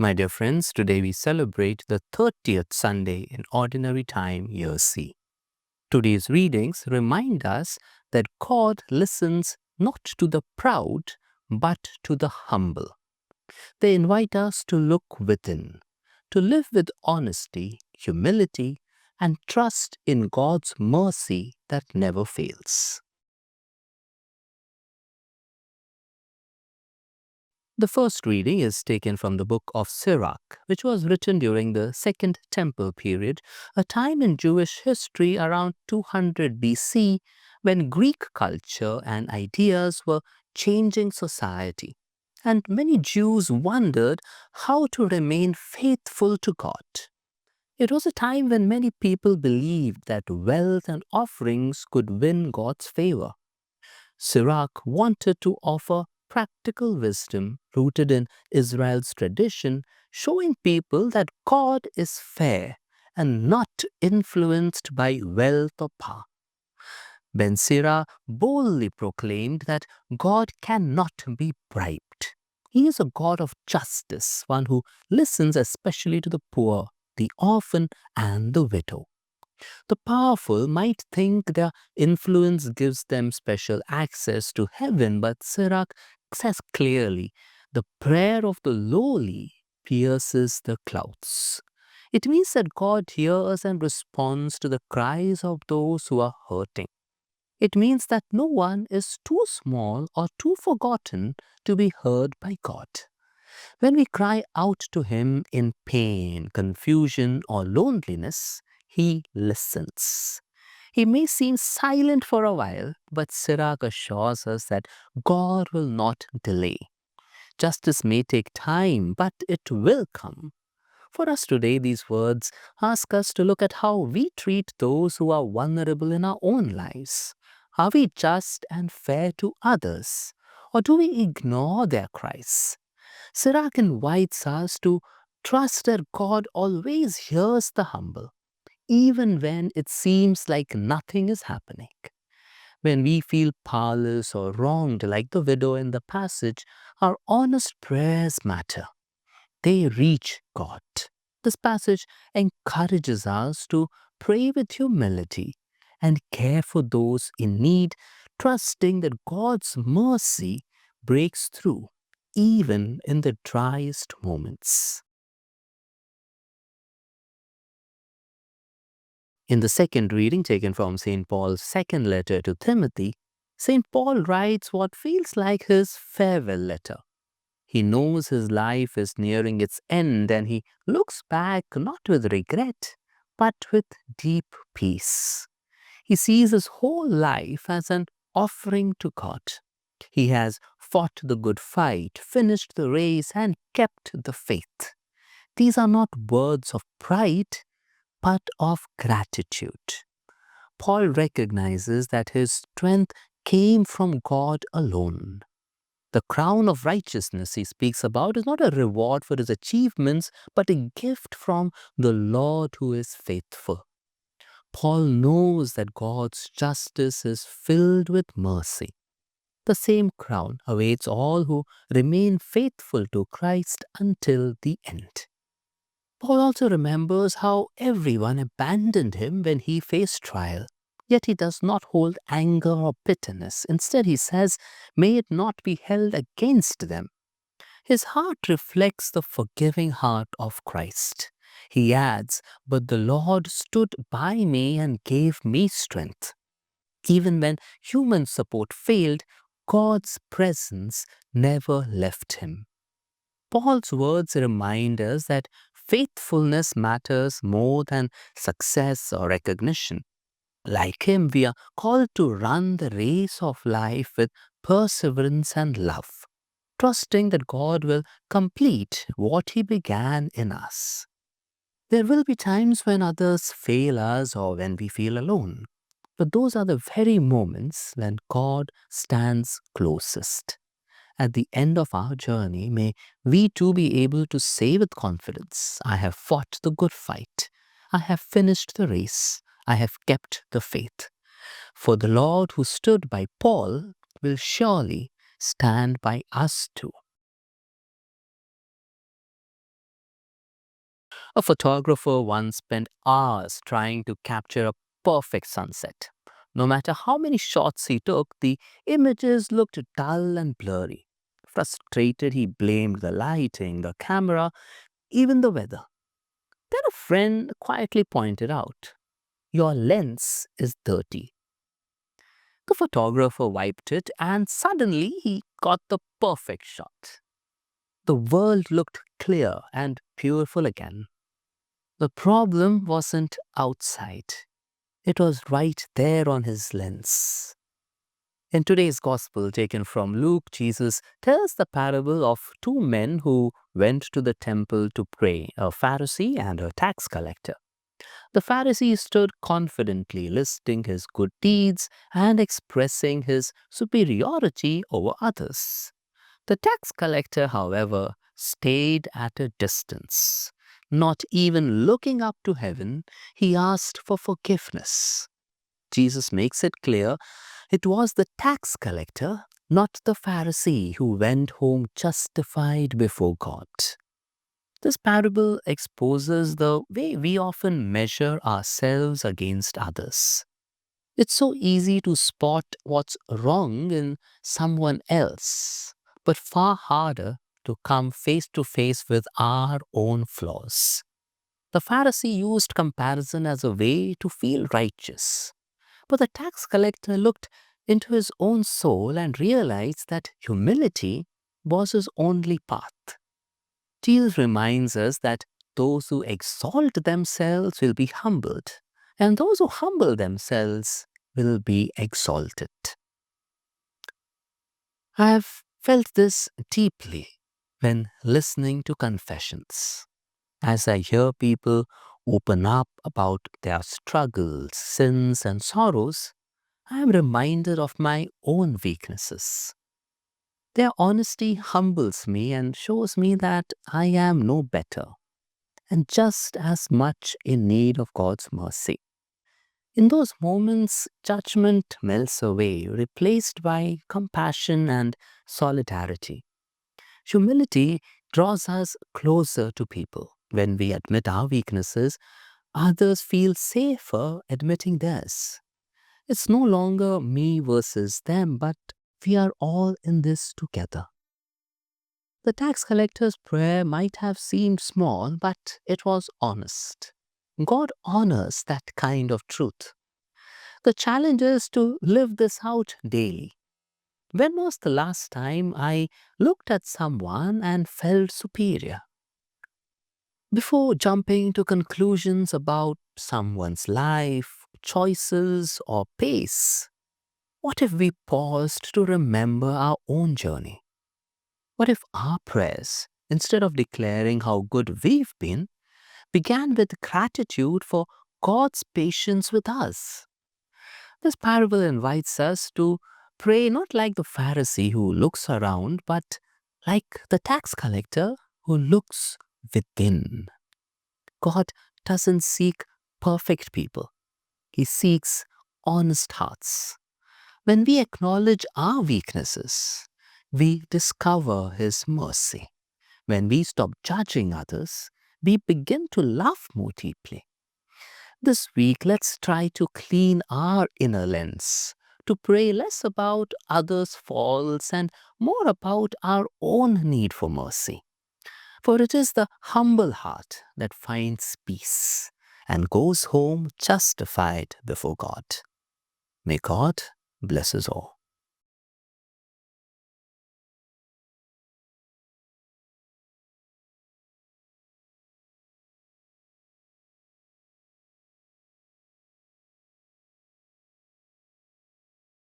My dear friends, today we celebrate the 30th Sunday in Ordinary Time, Year C. Today's readings remind us that God listens not to the proud, but to the humble. They invite us to look within, to live with honesty, humility, and trust in God's mercy that never fails. The first reading is taken from the book of Sirach, which was written during the Second Temple period, a time in Jewish history around 200 BC when Greek culture and ideas were changing society. And many Jews wondered how to remain faithful to God. It was a time when many people believed that wealth and offerings could win God's favor. Sirach wanted to offer practical wisdom rooted in Israel's tradition, showing people that God is fair and not influenced by wealth or power. Ben Sira boldly proclaimed that God cannot be bribed. He is a God of justice, one who listens especially to the poor, the orphan, and the widow. The powerful might think their influence gives them special access to heaven, but Sirach says clearly, the prayer of the lowly pierces the clouds. It means that God hears and responds to the cries of those who are hurting. It means that no one is too small or too forgotten to be heard by God. When we cry out to Him in pain, confusion, or loneliness, He listens. He may seem silent for a while, but Sirach assures us that God will not delay. Justice may take time, but it will come. For us today, these words ask us to look at how we treat those who are vulnerable in our own lives. Are we just and fair to others, or do we ignore their cries? Sirach invites us to trust that God always hears the humble, even when it seems like nothing is happening. When we feel powerless or wronged, like the widow in the passage, our honest prayers matter. They reach God. This passage encourages us to pray with humility and care for those in need, trusting that God's mercy breaks through, even in the driest moments. In the second reading taken from St. Paul's second letter to Timothy, St. Paul writes what feels like his farewell letter. He knows his life is nearing its end and he looks back not with regret, but with deep peace. He sees his whole life as an offering to God. He has fought the good fight, finished the race, and kept the faith. These are not words of pride, but of gratitude. Paul recognizes that his strength came from God alone. The crown of righteousness he speaks about is not a reward for his achievements, but a gift from the Lord who is faithful. Paul knows that God's justice is filled with mercy. The same crown awaits all who remain faithful to Christ until the end. Paul also remembers how everyone abandoned him when he faced trial. Yet he does not hold anger or bitterness. Instead, he says, may it not be held against them. His heart reflects the forgiving heart of Christ. He adds, but the Lord stood by me and gave me strength. Even when human support failed, God's presence never left him. Paul's words remind us that faithfulness matters more than success or recognition. Like him, we are called to run the race of life with perseverance and love, trusting that God will complete what He began in us. There will be times when others fail us or when we feel alone, but those are the very moments when God stands closest. At the end of our journey, may we too be able to say with confidence, I have fought the good fight. I have finished the race. I have kept the faith. For the Lord who stood by Paul will surely stand by us too. A photographer once spent hours trying to capture a perfect sunset. No matter how many shots he took, the images looked dull and blurry. Frustrated, he blamed the lighting, the camera, even the weather. Then a friend quietly pointed out, "Your lens is dirty." The photographer wiped it, and suddenly he got the perfect shot. The world looked clear and beautiful again. The problem wasn't outside, it was right there on his lens. In today's gospel, taken from Luke, Jesus tells the parable of two men who went to the temple to pray, a Pharisee and a tax collector. The Pharisee stood confidently listing his good deeds and expressing his superiority over others. The tax collector, however, stayed at a distance. Not even looking up to heaven, he asked for forgiveness. Jesus makes it clear it was the tax collector, not the Pharisee, who went home justified before God. This parable exposes the way we often measure ourselves against others. It's so easy to spot what's wrong in someone else, but far harder to come face to face with our own flaws. The Pharisee used comparison as a way to feel righteous, but the tax collector looked into his own soul and realized that humility was his only path. Jesus reminds us that those who exalt themselves will be humbled, and those who humble themselves will be exalted. I have felt this deeply when listening to confessions. As I hear people open up about their struggles, sins, and sorrows, I am reminded of my own weaknesses. Their honesty humbles me and shows me that I am no better and just as much in need of God's mercy. In those moments, judgment melts away, replaced by compassion and solidarity. Humility draws us closer to people. When we admit our weaknesses, others feel safer admitting theirs. It's no longer me versus them, but we are all in this together. The tax collector's prayer might have seemed small, but it was honest. God honors that kind of truth. The challenge is to live this out daily. When was the last time I looked at someone and felt superior? Before jumping to conclusions about someone's life, choices, or pace, what if we paused to remember our own journey? What if our prayers, instead of declaring how good we've been, began with gratitude for God's patience with us? This parable invites us to pray not like the Pharisee who looks around, but like the tax collector who looks within. God doesn't seek perfect people, He seeks honest hearts. When we acknowledge our weaknesses, we discover His mercy. When we stop judging others, we begin to love more deeply. This week, let's try to clean our inner lens, to pray less about others' faults and more about our own need for mercy. For it is the humble heart that finds peace and goes home justified before God. May God bless us all.